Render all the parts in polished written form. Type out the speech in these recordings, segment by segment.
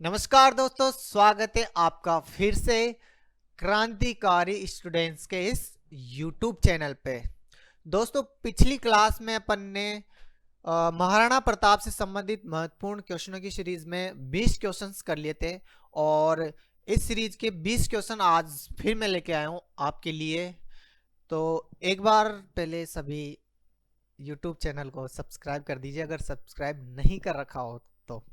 नमस्कार दोस्तों, स्वागत है आपका फिर से क्रांतिकारी स्टूडेंट्स के इस YouTube चैनल पे। दोस्तों, पिछली क्लास में अपन ने महाराणा प्रताप से संबंधित महत्वपूर्ण क्वेश्चनों की सीरीज में 20 क्वेश्चंस कर लिए थे और इस सीरीज के 20 क्वेश्चन आज फिर मैं लेके आया हूँ आपके लिए। तो एक बार पहले सभी YouTube चैनल को सब्सक्राइब कर दीजिए अगर सब्सक्राइब नहीं कर रखा हो तो।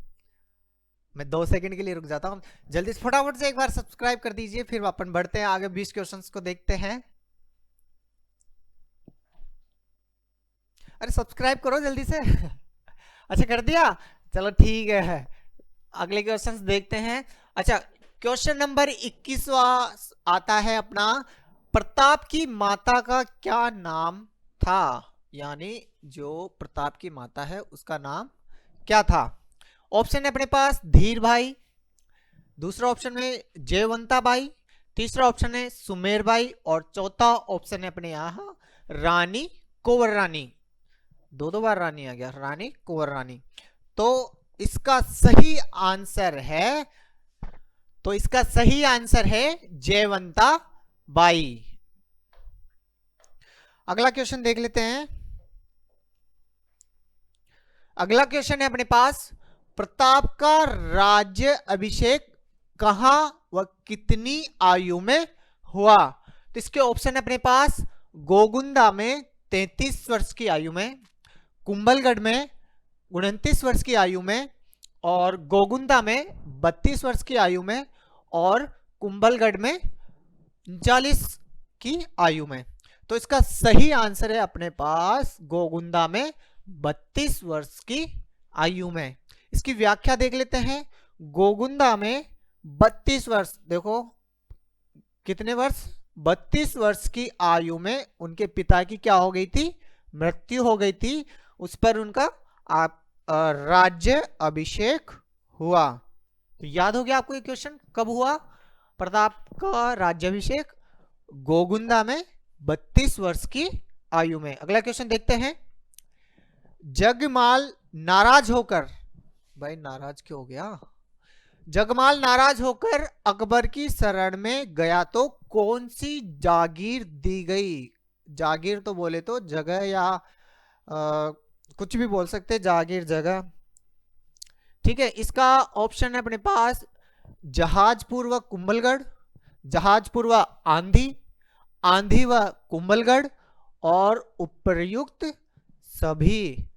मैं 2 सेकंड के लिए रुक जाता हूँ, जल्दी से फटाफट से एक बार सब्सक्राइब कर दीजिए, फिर अपन बढ़ते हैं आगे 20 क्वेश्चंस को देखते हैं। अरे सब्सक्राइब करो जल्दी से। अच्छा कर दिया, चलो ठीक है। अगले क्वेश्चंस देखते हैं। अच्छा, क्वेश्चन नंबर 21वां आता है अपना, प्रताप की माता का क्या नाम था? यानी जो प्रताप की माता है उसका नाम क्या था? ऑप्शन है अपने पास धीर भाई, दूसरा ऑप्शन है जयवंता बाई, तीसरा ऑप्शन है सुमेर बाई और चौथा ऑप्शन है अपने यहां रानी कुंवर रानी। दो बार रानी आ गया, रानी कुंवर रानी। तो इसका सही आंसर है जयवंता बाई। अगला क्वेश्चन देख लेते हैं। अगला क्वेश्चन है अपने पास, प्रताप का राज्य अभिषेक कहां व कितनी आयु में हुआ? तो इसके ऑप्शन है अपने पास गोगुंदा में 33 वर्ष की आयु में, कुंभलगढ़ में 29 वर्ष की आयु में और गोगुंदा में 32 वर्ष की आयु में और कुंभलगढ़ में 39 की आयु में। तो इसका सही आंसर है अपने पास गोगुंदा में 32 वर्ष की आयु में। इसकी व्याख्या देख लेते हैं। गोगुंदा में 32 वर्ष, देखो कितने वर्ष, 32 वर्ष की आयु में उनके पिता की क्या हो गई थी? मृत्यु हो गई थी। उस पर उनका राज्य अभिषेक हुआ। तो याद हो गया आपको ये क्वेश्चन कब हुआ प्रताप का राज्याभिषेक? गोगुंदा में 32 वर्ष की आयु में। अगला क्वेश्चन देखते हैं। जगमाल नाराज होकर, भाई नाराज क्यों हो गया? जगमाल नाराज होकर अकबर की शरण में गया तो कौन सी जागीर दी गई? जागीर तो बोले तो जगह या कुछ भी बोल सकते, जागीर जगह, ठीक है। इसका ऑप्शन है अपने पास जहाजपुर व कुंभलगढ़, जहाजपुर व आंधी, आंधी व कुंभलगढ़ और उपर्युक्त सभी।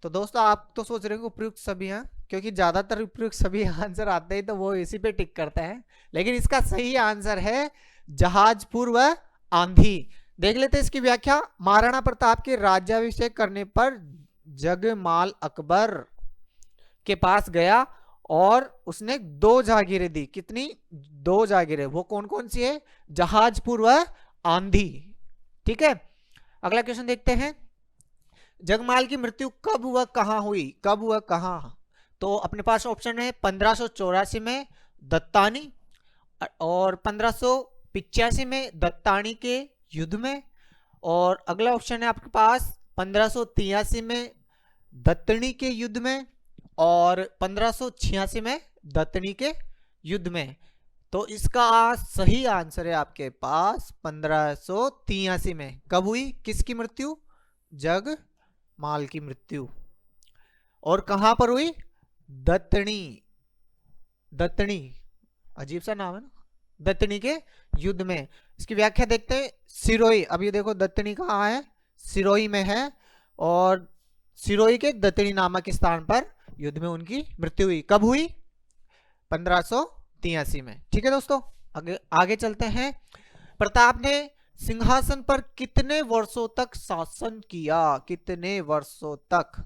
तो दोस्तों आप तो सोच रहे हो उपयुक्त सभी हैं, क्योंकि ज्यादातर उपयुक्त सभी आंसर आते हैं तो वो इसी पे टिक करते हैं, लेकिन इसका सही आंसर है जहाजपुर व आंधी। देख लेते हैं इसकी व्याख्या। महाराणा प्रताप के राज्याभिषेक करने पर जगमाल अकबर के पास गया और उसने 2 जागीरें दी। कितनी? 2 जागीरें। वो कौन कौन सी है? जहाजपुर व आंधी, ठीक है। अगला क्वेश्चन देखते हैं। जगमाल की मृत्यु कब व कहां हुई? कब व कहां? तो अपने पास ऑप्शन है 1584 में दत्तानी और 1585 में दत्तानी के युद्ध में, और अगला ऑप्शन है आपके पास 1583 में दत्तनी के युद्ध में और 1586 में दत्तनी के युद्ध में। तो इसका सही आंसर है आपके पास 1583 में। कब हुई किसकी मृत्यु? जगमाल की मृत्यु। और कहां पर हुई? दत्तनी। दत्तनी अजीब सा नाम है ना, दत्तनी के युद्ध में। इसकी व्याख्या देखते हैं। सिरोही, अब ये देखो दत्तनी कहाँ है? सिरोही में है और सिरोही के दत्तनी नामक स्थान पर युद्ध में उनकी मृत्यु हुई। कब हुई? 1583 में, ठीक है दोस्तों। आगे चलते हैं। प्रताप ने सिंहासन पर कितने वर्षों तक शासन किया? कितने वर्षों तक?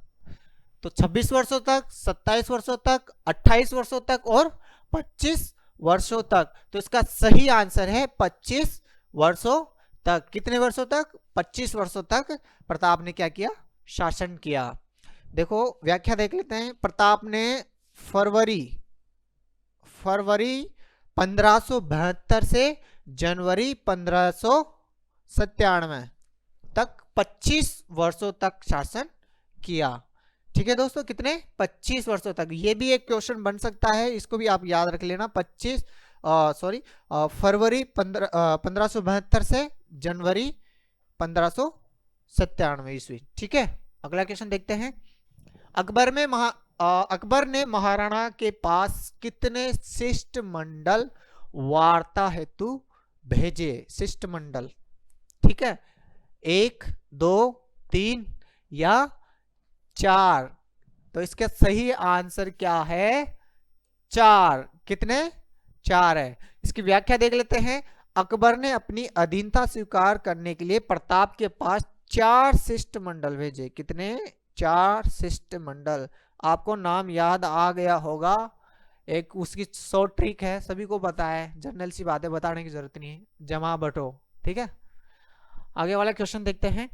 तो 26 वर्षों तक, 27 वर्षों तक, 28 वर्षों तक और 25 वर्षों तक। तो इसका सही आंसर है 25 वर्षों तक। कितने वर्षों तक? 25 वर्षों तक प्रताप ने क्या किया? शासन किया। देखो व्याख्या देख लेते हैं। प्रताप ने फरवरी 1572 से जनवरी 1597 तक 25 वर्षों तक शासन किया, ठीक है दोस्तों, कितने 25 वर्षों तक। ये भी एक क्वेश्चन बन सकता है, इसको भी आप याद रख लेना। 25 फरवरी 1572 से जनवरी 1597 ईस्वी। ठीक है, अगला क्वेश्चन देखते हैं। अकबर ने महाराणा के पास कितने शिष्टमंडल वार्ता हेतु भेजे? शिष्टमंडल, ठीक है, 1, 2, 3 या 4? तो इसका सही आंसर क्या है? 4। कितने? 4 है। इसकी व्याख्या देख लेते हैं। अकबर ने अपनी अधीनता स्वीकार करने के लिए प्रताप के पास 4 शिष्टमंडल भेजे। कितने? 4 शिष्टमंडल। आपको नाम याद आ गया होगा, एक उसकी शॉर्ट ट्रिक है, सभी को पता है, जनरल सी बातें बताने की जरूरत नहीं है, जमा बटो। ठीक है, आगे वाला क्वेश्चन देखते हैं।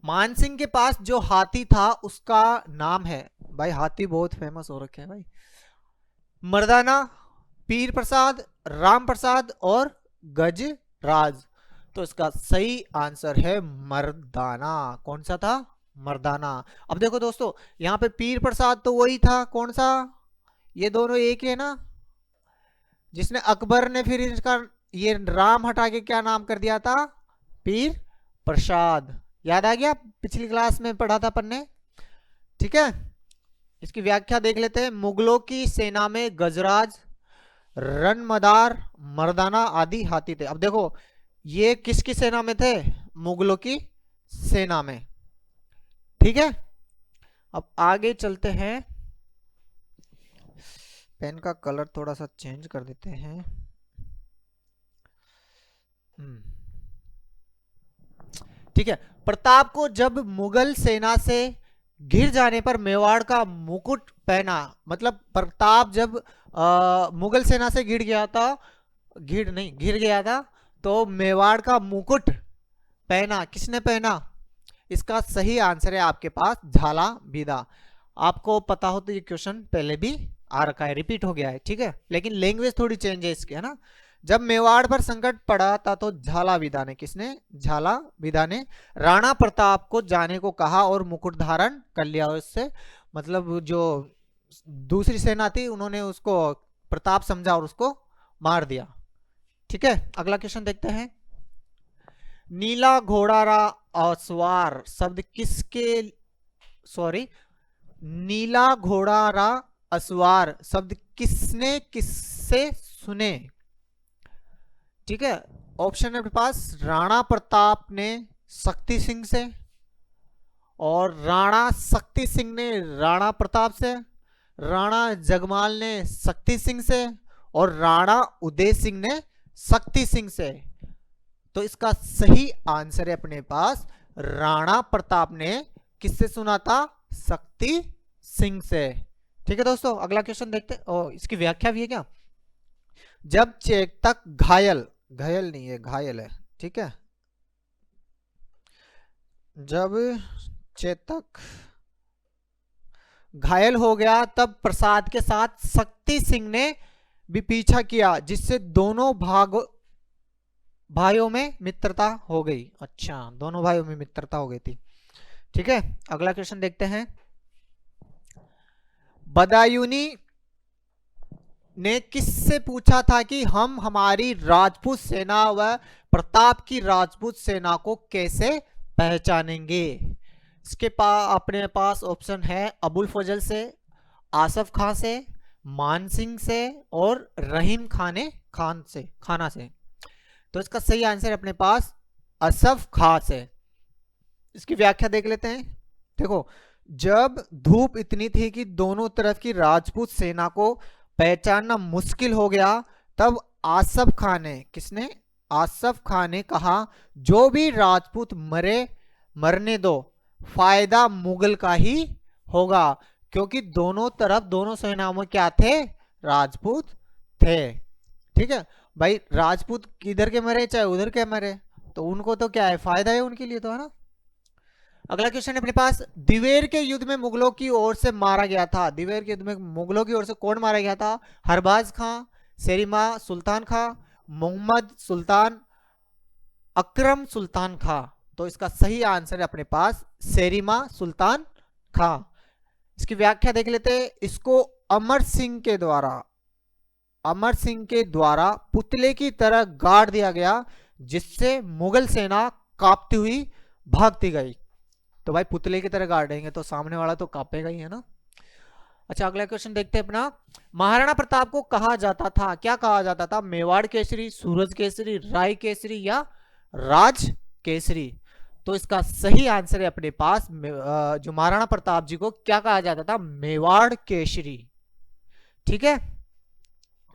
मानसिंह के पास जो हाथी था उसका नाम है, भाई हाथी बहुत फेमस हो रखे हैं भाई, मर्दाना, पीर प्रसाद, राम प्रसाद और गजराज। तो इसका सही आंसर है मर्दाना। कौन सा था? मर्दाना। अब देखो दोस्तों, यहां पे पीर प्रसाद तो वही था, कौन सा? ये दोनों एक है ना, जिसने अकबर ने फिर इसका ये राम हटा के क्या नाम कर दिया था? पीर प्रसाद। याद आ गया, पिछली क्लास में पढ़ा था अपन ने। ठीक है, इसकी व्याख्या देख लेते हैं। मुगलों की सेना में गजराज, रणमदार, मर्दाना आदि हाथी थे। अब देखो, ये किसकी सेना में थे? मुगलों की सेना में। ठीक है, अब आगे चलते हैं। पेन का कलर थोड़ा सा चेंज कर देते हैं। ठीक है, प्रताप को जब मुगल सेना से घिर जाने पर मेवाड़ का मुकुट पहना, मतलब प्रताप जब मुगल सेना से घिर गया था, तो मेवाड़ का मुकुट पहना, किसने पहना? इसका सही आंसर है आपके पास झाला बीदा। आपको पता हो तो ये क्वेश्चन पहले भी आ रखा है, रिपीट हो गया है। ठीक है, लेकिन लैंग्वेज थोड़ी चेंज है इसकी, है ना। जब मेवाड़ पर संकट पड़ा था तो झाला विदा ने, किसने? झाला विदा ने राणा प्रताप को जाने को कहा और मुकुट धारण कर लिया उससे। मतलब जो दूसरी सेना थी उन्होंने उसको प्रताप समझा और उसको मार दिया। ठीक है, अगला क्वेश्चन देखते हैं। नीला घोड़ारा असवार शब्द नीला घोड़ारा असवार शब्द किससे सुने? ठीक है, ऑप्शन है अपने पास। राणा प्रताप ने शक्ति सिंह से, और राणा शक्ति सिंह ने राणा प्रताप से, राणा जगमाल ने शक्ति सिंह से, और राणा उदय सिंह ने शक्ति सिंह से। तो इसका सही आंसर है अपने पास राणा प्रताप ने किससे सुना था? शक्ति सिंह से। ठीक है दोस्तों, अगला क्वेश्चन देखते हैं। इसकी व्याख्या भी है क्या? जब चेतक घायल नहीं है, घायल है। ठीक है, जब चेतक घायल हो गया तब प्रसाद के साथ शक्ति सिंह ने भी पीछा किया, जिससे दोनों भाइयों में मित्रता हो गई। अच्छा, दोनों भाइयों में मित्रता हो गई थी। ठीक है, अगला क्वेश्चन देखते हैं। बदायूनी ने किससे पूछा था कि हम हमारी राजपूत सेना व प्रताप की राजपूत सेना को कैसे पहचानेंगे? इसके अपने पास ऑप्शन है अबुल फजल से, आसफ खान से, मानसिंह से और रहीम खाना से। तो इसका सही आंसर अपने पास असफ खां से। इसकी व्याख्या देख लेते हैं। देखो, जब धूप इतनी थी कि दोनों तरफ की राजपूत सेना को पहचानना मुश्किल हो गया, तब आसफ खान ने, किसने? आसफ खान ने कहा, जो भी राजपूत मरने दो, फायदा मुगल का ही होगा, क्योंकि दोनों तरफ दोनों सेनाओं में क्या थे? राजपूत थे। ठीक है भाई, राजपूत किधर के मरे चाहे उधर के मरे, तो उनको तो क्या है? फायदा है उनके लिए, तो है ना। अगला क्वेश्चन है अपने पास। दिवेर के युद्ध में मुगलों की ओर से मारा गया था, दिवेर के युद्ध में मुगलों की ओर से कौन मारा गया था? हरबाज खां, शेरिमा सुल्तान खां, मोहम्मद सुल्तान, अकरम सुल्तान खां। तो इसका सही आंसर है अपने पास शेरिमा सुल्तान खां। इसकी व्याख्या देख लेते हैं। इसको अमर सिंह के द्वारा पुतले की तरह गाड़ दिया गया, जिससे मुगल सेना कांपती हुई भागती गई। तो भाई पुतले की तरह गाड़ देंगे तो सामने वाला तो कांपेगा ही, है ना। अच्छा, अगला क्वेश्चन देखते हैं अपना। महाराणा प्रताप को कहा जाता था, क्या कहा जाता था? मेवाड़ केसरी, सूरज केसरी, राय केसरी या राज केसरी? तो इसका सही आंसर है अपने पास जो महाराणा प्रताप जी को क्या कहा जाता था? मेवाड़ केसरी। ठीक है,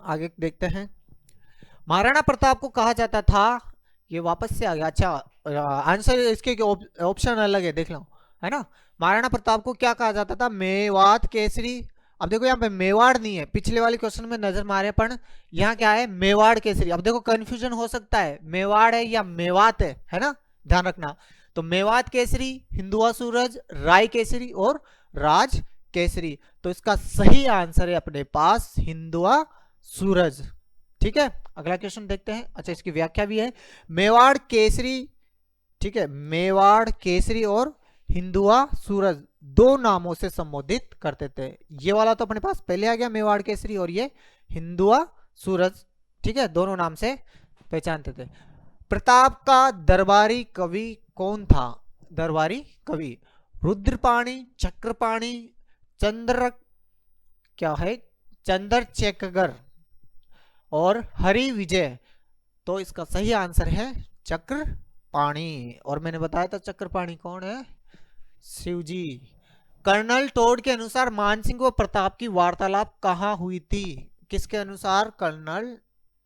आगे देखते हैं। महाराणा प्रताप को कहा जाता था, ये वापस से आ गया। अच्छा, आंसर इसके ऑप्शन अलग है, देख लो, है ना। महाराणा प्रताप को क्या कहा जाता था? मेवात केसरी। अब देखो यहाँ पे मेवाड़ नहीं है, पिछले वाले क्वेश्चन में नजर मारे पर यहाँ क्या है? मेवाड़ केसरी। अब देखो कंफ्यूजन हो सकता है, मेवाड़ है या मेवात है ना, ध्यान रखना। तो मेवात केसरी, हिंदुआ सूरज, राय केसरी और राज केसरी। तो इसका सही आंसर है अपने पास हिंदुआ सूरज। ठीक है, अगला क्वेश्चन देखते हैं। अच्छा, इसकी व्याख्या भी है। मेवाड़ केसरी, ठीक है, मेवाड़ केसरी और हिंदुआ सूरज दो नामों से संबोधित करते थे। ये वाला तो अपने पास पहले आ गया, मेवाड़ केसरी, और ये हिंदुआ सूरज, ठीक है, दोनों नाम से पहचानते थे। प्रताप का दरबारी कवि कौन था? दरबारी कवि रुद्रपाणी, चक्रपाणी, चंद्र क्या है, चंद्रचेकगर और हरि विजय। तो इसका सही आंसर है चक्रपाणी। और मैंने बताया था चक्रपाणी कौन है? शिवजी। कर्नल टोड के अनुसार मानसिंह व प्रताप की वार्तालाप कहाँ हुई थी? किसके अनुसार? कर्नल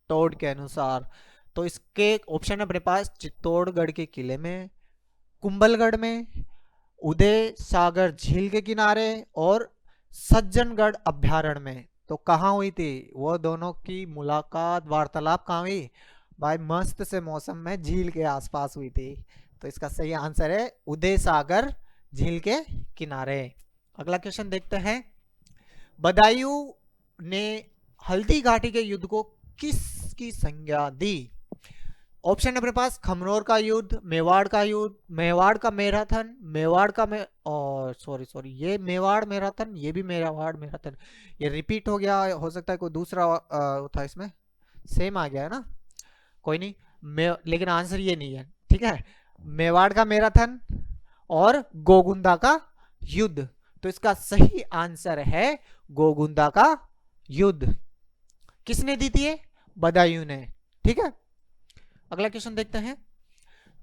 टोड के अनुसार। तो इसके ऑप्शन है अपने पास चित्तौड़गढ़ के किले में, कुंभलगढ़ में, उदय सागर झील के किनारे और सज्जनगढ़ अभ्यारण्य में। तो कहाँ हुई थी वो दोनों की मुलाकात, वार्तालाप? कहाँ हुई भाई? मस्त से मौसम में झील के आसपास हुई थी। तो इसका सही आंसर है उदय सागर झील के किनारे। अगला क्वेश्चन देखते हैं। बदायूं ने हल्दी घाटी के युद्ध को किसकी संज्ञा दी? ऑप्शन अपने पास खमनोर का युद्ध, मेवाड़ का युद्ध, मेवाड़ का मैराथन, मेवाड़ का और सॉरी ये मेवाड़ मैराथन, ये भी मेवाड़ मैराथन। ये रिपीट हो गया, हो सकता है कोई दूसरा था, इसमें सेम आ गया है ना, कोई नहीं। लेकिन आंसर ये नहीं है, ठीक है। मेवाड़ का मैराथन और गोगुंदा का युद्ध। तो इसका सही आंसर है गोगुंदा का युद्ध। किसने दी थी? बदायूं ने, ठीक है। अगला क्वेश्चन देखते हैं।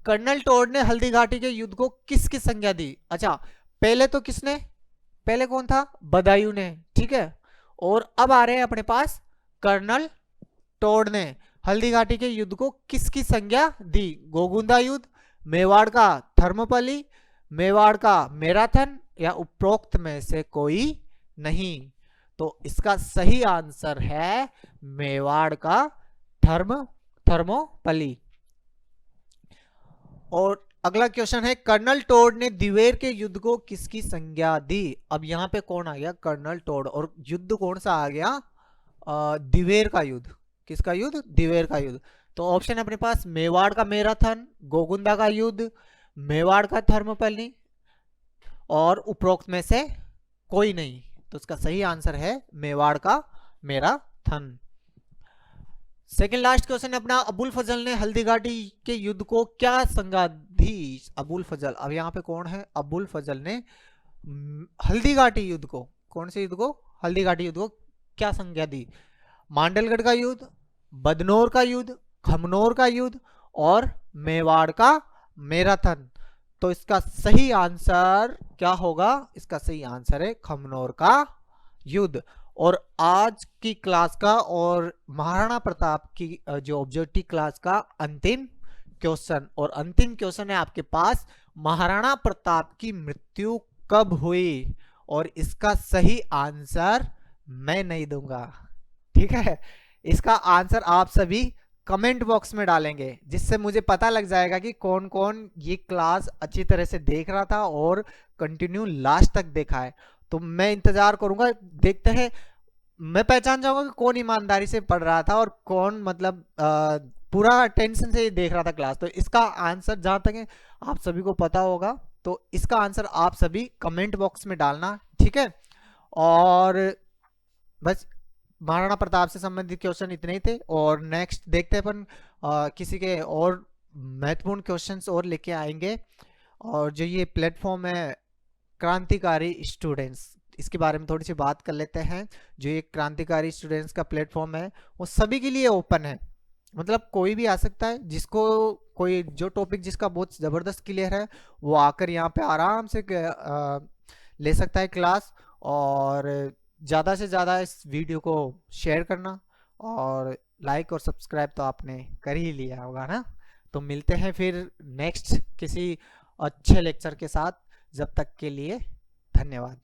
कर्नल टोड ने हल्दी घाटी के युद्ध को किसकी संज्ञा दी? अच्छा, पहले तो किसने? पहले कौन था? बदायूं ने, ठीक है। और अब आ रहे हैं अपने पास कर्नल टोड ने हल्दी घाटी के युद्ध को किसकी संज्ञा दी? गोगुंदा युद्ध, मेवाड़ का थर्मोपली, मेवाड़ का मैराथन या उपरोक्त में से कोई नहीं। तो इसका सही आंसर है मेवाड़ का थर्मोपली। और अगला क्वेश्चन है, कर्नल टोड ने दिवेर के युद्ध को किसकी संज्ञा दी? अब यहां पे कौन आ गया? Colonel Tod. और युद्ध कौन सा आ गया? दिवेर का युद्ध। किसका युद्ध? दिवेर का युद्ध। तो ऑप्शन है अपने पास मेवाड़ का मैराथन, गोगुंदा का युद्ध, मेवाड़ का थर्मोपली और उपरोक्त में से कोई नहीं। तो इसका सही आंसर है मेवाड़ का मैराथन। सेकंड लास्ट क्वेश्चन अपना। अबुल फजल ने हल्दी घाटी के युद्ध को क्या संज्ञा दी? अबुल फजल, अब यहाँ पे कौन है? अबुल फजल ने हल्दी घाटी युद्ध को, कौन से युद्ध को? हल्दी घाटी युद्ध को क्या संज्ञा दी? मांडलगढ़ का युद्ध, बदनौर का युद्ध, खमनौर का युद्ध और मेवाड़ का मैराथन। तो इसका सही आंसर क्या होगा? इसका सही आंसर है खमनौर का युद्ध। और आज की क्लास का और महाराणा प्रताप की जो ऑब्जेक्टिव क्लास का अंतिम क्वेश्चन, और अंतिम क्वेश्चन है आपके पास, महाराणा प्रताप की मृत्यु कब हुई? और इसका सही आंसर मैं नहीं दूंगा, ठीक है। इसका आंसर आप सभी कमेंट बॉक्स में डालेंगे, जिससे मुझे पता लग जाएगा कि कौन कौन ये क्लास अच्छी तरह से देख रहा था और कंटिन्यू लास्ट तक देखा है। तो मैं इंतजार करूंगा, देखते हैं, मैं पहचान जाऊंगा कि कौन ईमानदारी से पढ़ रहा था और कौन मतलब पूरा टेंशन से देख रहा था क्लास। तो इसका आंसर जहां तक है आप सभी को पता होगा, तो इसका आंसर आप सभी कमेंट बॉक्स में डालना, ठीक है। और बस महाराणा प्रताप से संबंधित क्वेश्चन इतने ही थे, और नेक्स्ट देखते हैं अपन किसी के और महत्वपूर्ण क्वेश्चंस और लेके आएंगे। और जो ये प्लेटफॉर्म है क्रांतिकारी स्टूडेंट्स, इसके बारे में थोड़ी सी बात कर लेते हैं। जो ये क्रांतिकारी स्टूडेंट्स का प्लेटफॉर्म है वो सभी के लिए ओपन है, मतलब कोई भी आ सकता है, जिसको कोई जो टॉपिक जिसका बहुत ज़बरदस्त क्लियर है वो आकर यहाँ पे आराम से ले सकता है क्लास। और ज़्यादा से ज़्यादा इस वीडियो को शेयर करना, और लाइक और सब्सक्राइब तो आपने कर ही लिया होगा ना। तो मिलते हैं फिर नेक्स्ट किसी अच्छे लेक्चर के साथ, जब तक के लिए धन्यवाद।